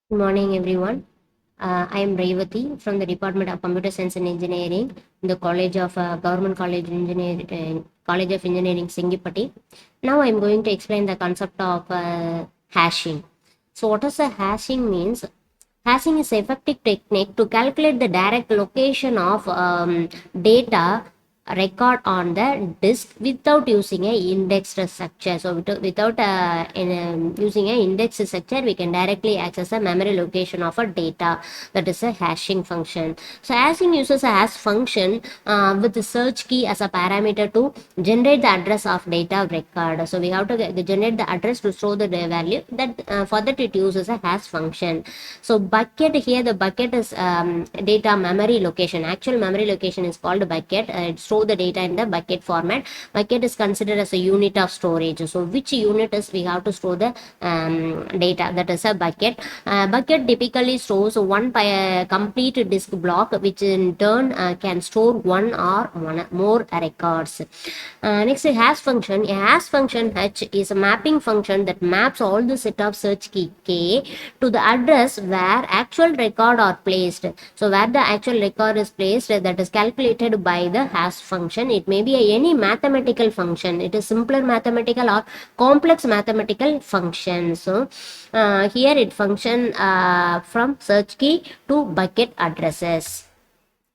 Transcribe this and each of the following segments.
Good morning, everyone. I am Revati from the Department of Computer Science and Engineering in the College of Government College of Engineering, Singipati. Now I am going to explain the concept of hashing. So, what does a hashing means? Hashing is an effective technique to calculate the direct location of data record on the disk without using a indexed structure. So without using a indexed structure, we can directly access the memory location of a data. That is a hashing function. So hashing uses a hash function with the search key as a parameter to generate the address of data record. So we have to generate the address to store the value. That for that it uses a hash function. So bucket, here the bucket is data memory location. Actual memory location is called bucket. It store the data in the bucket format. Bucket is considered as a unit of storage. So which unit is we have to store the data, that is a bucket. Bucket typically stores one complete disk block, which in turn can store one or more records. Next, a hash function. A hash function H is a mapping function that maps all the set of search key K to the address where actual record are placed. So where the actual record is placed, that is calculated by the hash function. It may be any mathematical function. It is simpler mathematical or complex mathematical function. So here it function from search key to bucket addresses.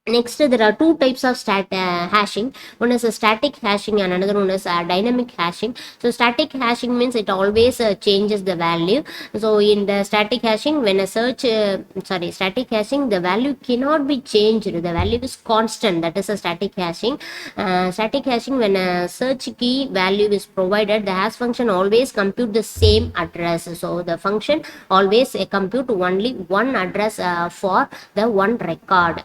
Next, there are two types of hashing. One is a static hashing and another one is dynamic hashing. So static hashing means it always changes the value. So in the static hashing, when a static hashing, the value cannot be changed. The value is constant. That is a static hashing. Static hashing, when a search key value is provided, the hash function always compute the same address. So the function always compute only one address for the one record.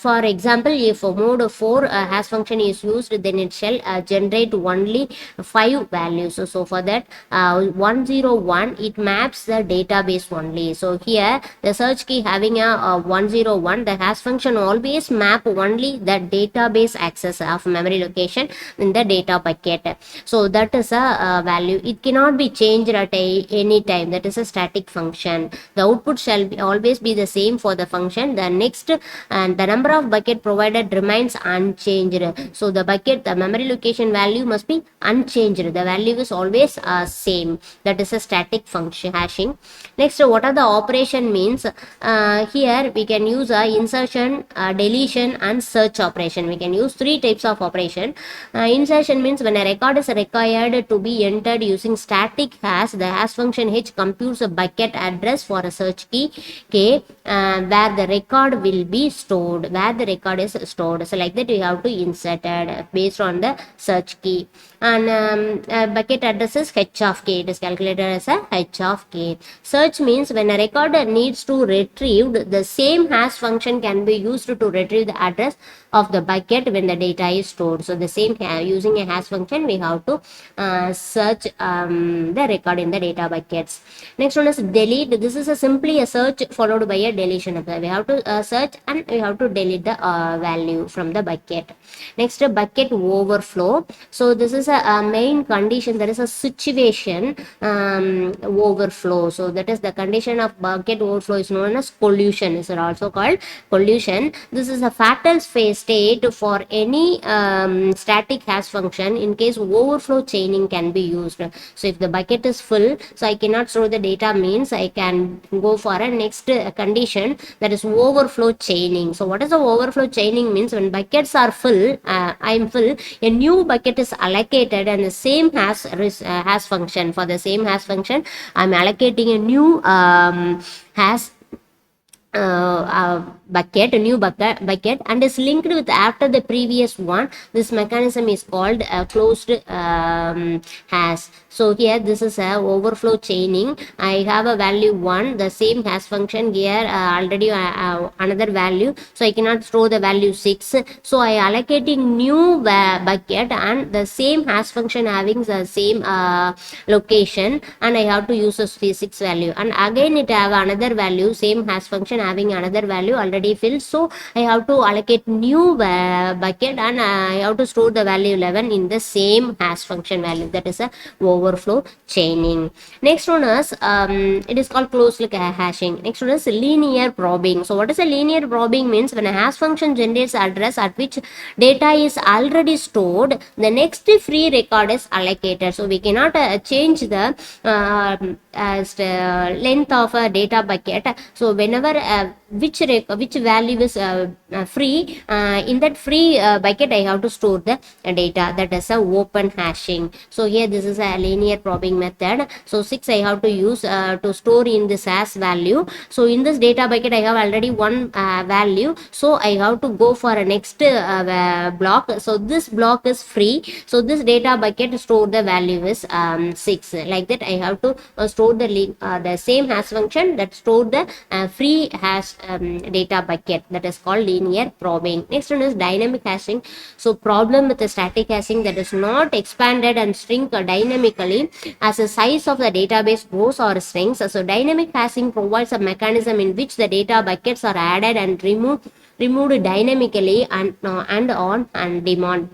For example, if mode 4 hash function is used, then it shall generate only 5 values. So for that 101, it maps the database only. So here the search key having a 101, the hash function always map only the database access of memory location in the data bucket. So that is a value. It cannot be changed at any time. That is a static function. The output shall always be the same for the function. The next, and the number of bucket provided remains unchanged. So the memory location value must be unchanged. The value is always same. That is a static function hashing. Next, what are the operation means? Here we can use insertion, deletion and search operation. We can use three types of operation. Insertion means when a record is required to be entered using static hash, the hash function H computes a bucket address for a search key K where the record will be stored, so like that we have to insert it based on the search key. And bucket address is H of K. It is calculated as a H of K. Search means when a record needs to retrieve, the same hash function can be used to retrieve the address of the bucket when the data is stored. So the same using a hash function, we have to search the record in the data buckets. Next one is delete. This is simply a search followed by a deletion. We have to search and we have to delete the value from the bucket. Next, bucket overflow. So this is a main condition. There is a situation overflow. So that is the condition of bucket overflow is known as collision. Is also called collision. This is a fatal state for any static hash function in case overflow chaining can be used. So if the bucket is full, so I cannot store the data, means I can go for a next condition, that is overflow chaining. So what is the overflow chaining means? When buckets are full, I am full, a new bucket is allocated and the same hash function, for the same hash function I am allocating a new hash a new bucket and is linked with after the previous one. This mechanism is called closed hash. So here this is a overflow chaining. I have a value 1, the same hash function here already another value, so I cannot store the value 6. So I allocating new bucket and the same hash function having the same location, and I have to use a 6 value, and again it have another value, same hash function having another value already filled, so I have to allocate new bucket, and I have to store the value 11 in the same hash function value. That is a overflow chaining. Next one is it is called closed loop hashing. Next one is linear probing. So what is a linear probing means when a hash function generates address at which data is already stored, the next free record is allocated. So we cannot change the length of a data bucket. So whenever which value is free, in that free bucket I have to store the data. That is a open hashing. So here this is a linear probing method. So 6 I have to use to store in this hash value. So in this data bucket I have already one value, so I have to go for a next block. So this block is free, so this data bucket store the value is 6. Like that I have to store the same hash function that store the free hash data bucket. That is called linear probing. Next one is dynamic hashing. So problem with the static hashing, that is not expanded and shrink dynamically as the size of the database grows or shrinks. So dynamic hashing provides a mechanism in which the data buckets are added and removed dynamically and on demand.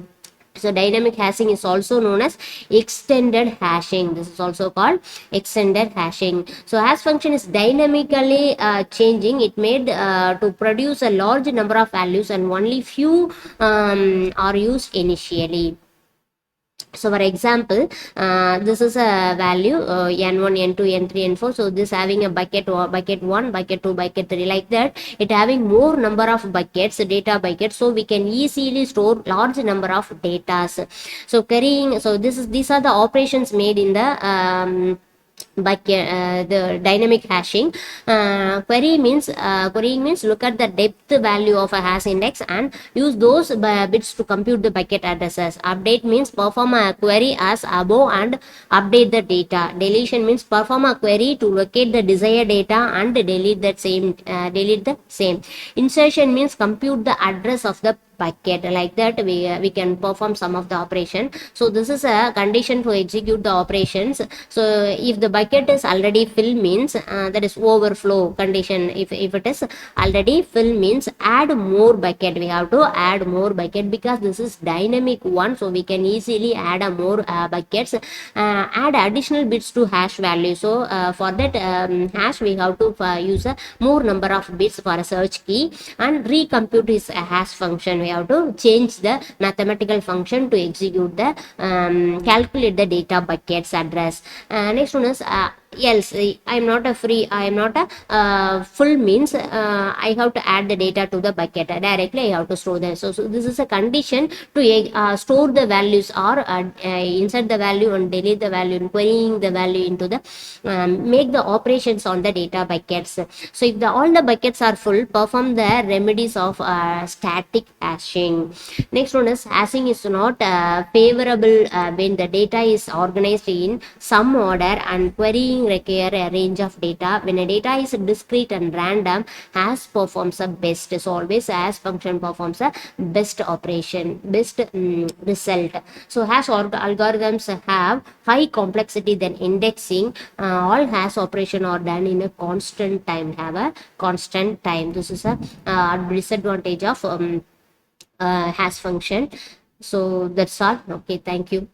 So dynamic hashing is also known as extended hashing. This is also called extended hashing. So hash function is dynamically changing. It made to produce a large number of values, and only few are used initially. So for example, this is a value n1, n2, n3, n4. So this having a bucket 1, bucket 2, bucket 3, like that. It having more number of buckets, data buckets. So we can easily store large number of datas. So querying. So these are the operations made in the bucket, the dynamic hashing. Querying means look at the depth value of a hash index and use those bits to compute the bucket addresses. Update means perform a query as above and update the data. Deletion means perform a query to locate the desired data and delete the same. Insertion means compute the address of the bucket. Like that we can perform some of the operation. So this is a condition to execute the operations. So if the bucket is already full means that is overflow condition. If it is already full means add more bucket. We have to add more bucket because this is dynamic one, so we can easily add a more buckets. Add additional bits to hash value. So for that hash we have to use a more number of bits for a search key, and recompute is a hash function. We have to change the mathematical function to execute the calculate the data buckets address. Next one is else. I am not a full means I have to add the data to the bucket directly. I have to store them. So this is a condition to store the values or insert the value and delete the value and querying the value into the make the operations on the data buckets. So if all the buckets are full, perform the remedies of static hashing. Next one is hashing is not favorable when the data is organized in some order and querying require a range of data. When a data is discrete and random, hash performs a best. So always hash function performs a best operation, best result. So hash algorithms have high complexity than indexing. All hash operation are done in a constant time, have a constant time. This is a disadvantage of hash function. So that's all. Okay, thank you.